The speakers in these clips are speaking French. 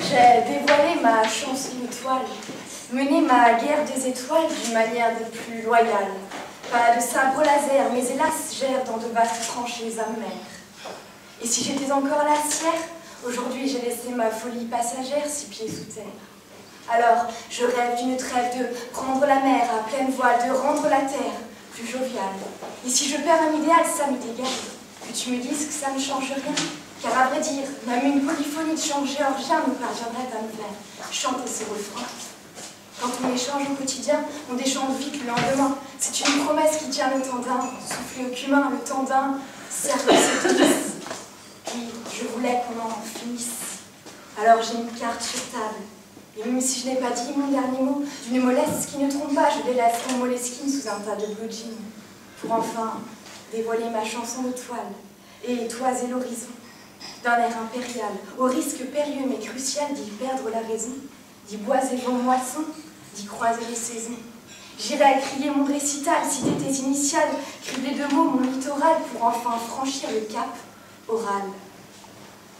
J'ai dévoilé ma chanson de toile, mené ma guerre des étoiles d'une manière des plus loyales. Pas de sabre laser, mais hélas, j'erre dans de vastes tranchées amères. Et si j'étais encore la sierre, aujourd'hui j'ai laissé ma folie passagère 6 pieds sous terre. Alors, je rêve d'une trêve, de prendre la mer à pleine voile, de rendre la terre plus joviale. Et si je perds un idéal, ça m'est égal, que tu me dises que ça ne change rien. Car à vrai dire, même une polyphonie de chant géorgien nous parviendrait à nous faire chanter ce refrain. Quand on échange au quotidien, on déchante vite le lendemain. C'est une promesse qui tient le temps d'un souffler au cumin, le temps d'un cercle séduise. Puis je voulais qu'on en finisse. Alors j'ai une carte sur table. Et même si je n'ai pas dit mon dernier mot, d'une mollesse qui ne trompe pas, je délaisse mon moleskine sous un tas de blue jeans, pour enfin dévoiler ma chanson de toile et toiser l'horizon d'un air impérial, au risque périlleux mais crucial d'y perdre la raison, d'y boiser vos moissons, d'y croiser les saisons. J'irai crier mon récital, citer tes initiales, cribler de mots mon littoral pour enfin franchir le cap oral.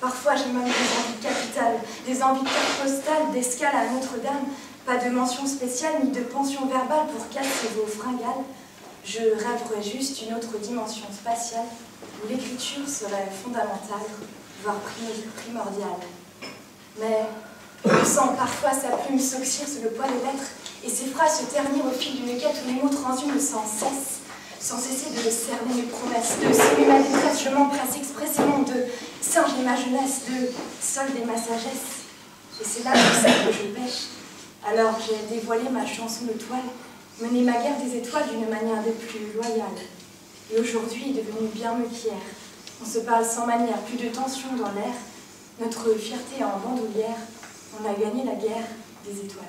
Parfois j'ai même des envies capitales, des envies de carte postale, d'escale à Notre-Dame, pas de mention spéciale ni de pension verbale pour casser vos fringales. Je rêverais juste une autre dimension spatiale où l'écriture serait fondamentale, voire primordiale. Mais je sens parfois sa plume s'oxyre sous le poids des lettres et ses phrases se ternir au fil d'une quête où les mots transhument sans cesser de cerner mes promesses, de semer ma détresse. Je m'empresse expressément de singer ma jeunesse, de solder ma sagesse. Et c'est là que je pêche. Alors j'ai dévoilé ma chanson de toile, mené ma guerre des étoiles d'une manière des plus loyales. Et aujourd'hui, devenue bien meutière, on se parle sans manière, plus de tension dans l'air. Notre fierté en bandoulière, on a gagné la guerre des étoiles.